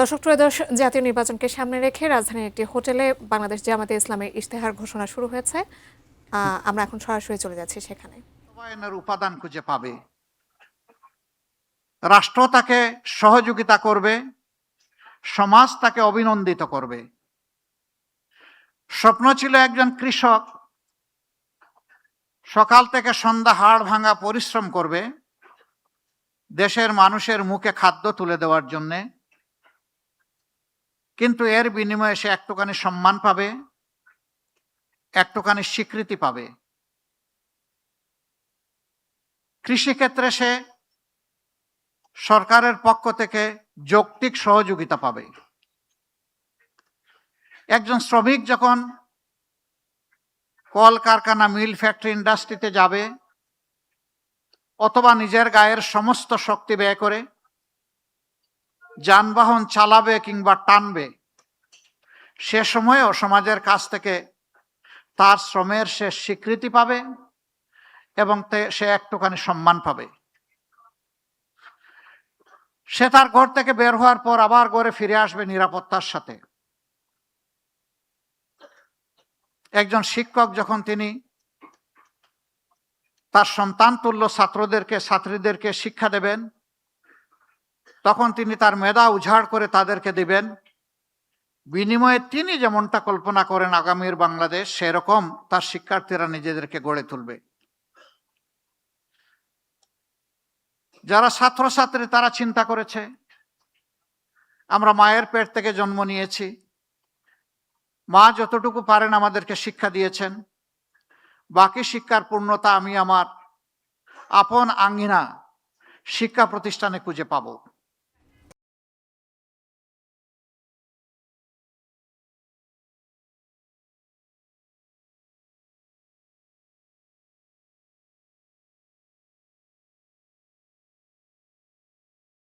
দর্শক ত্রয়োদশ জাতীয় নির্বাচনকে সামনে রেখে রাজধানীর একটি হোটেলে বাংলাদেশ জামাতে ইসলামের ইশতেহার ঘোষণা শুরু হয়েছে। আমরা এখন সরাসরি চলে যাচ্ছি সেখানে। বাস্তবায়নের উপাদান খুঁজে পাবে, রাষ্ট্র তাকে সহযোগিতা করবে, সমাজ তাকে অভিনন্দিত করবে। স্বপ্ন ছিল একজন কৃষক সকাল থেকে সন্ধ্যা হাড় ভাঙা পরিশ্রম করবে দেশের মানুষের মুখে খাদ্য তুলে দেওয়ার জন্যে, কিন্তু এর বিনিময়ে সে একটুখানি সম্মান পাবে, একটুখানি স্বীকৃতি পাবে। কৃষিক্ষেত্রে সে সরকারের পক্ষ থেকে যৌক্তিক সহযোগিতা পাবে। একজন শ্রমিক যখন কলকারখানা, মিল, ফ্যাক্টরি, ইন্ডাস্ট্রিতে যাবে অথবা নিজের গায়ের সমস্ত শক্তি ব্যয় করে যানবাহন চালাবে কিংবা টানবে, সে সময়েও সমাজের কাছ থেকে তার শ্রমের সে স্বীকৃতি পাবে এবং সে একটুখানি সম্মান পাবে। সে তার ঘর থেকে বের হওয়ার পর আবার ঘরে ফিরে আসবে নিরাপত্তার সাথে। একজন শিক্ষক যখন তিনি তার সন্তান তুল্য ছাত্রীদেরকে শিক্ষা দেবেন, তখন তিনি তার মেধা উজাড় করে তাদেরকে দিবেন, বিনিময়ে তিনি যেমনটা কল্পনা করেন আগামীর বাংলাদেশ, সেরকম তার শিক্ষার্থীরা নিজেদেরকে গড়ে তুলবে। যারা ছাত্রছাত্রী তারা চিন্তা করেছে, আমরা মায়ের পেট থেকে জন্ম নিয়েছি, মা যতটুকু পারেন আমাদেরকে শিক্ষা দিয়েছেন, বাকি শিক্ষার পূর্ণতা আমি আমার আপন আঙ্গিনা শিক্ষা প্রতিষ্ঠানে খুঁজে পাবো।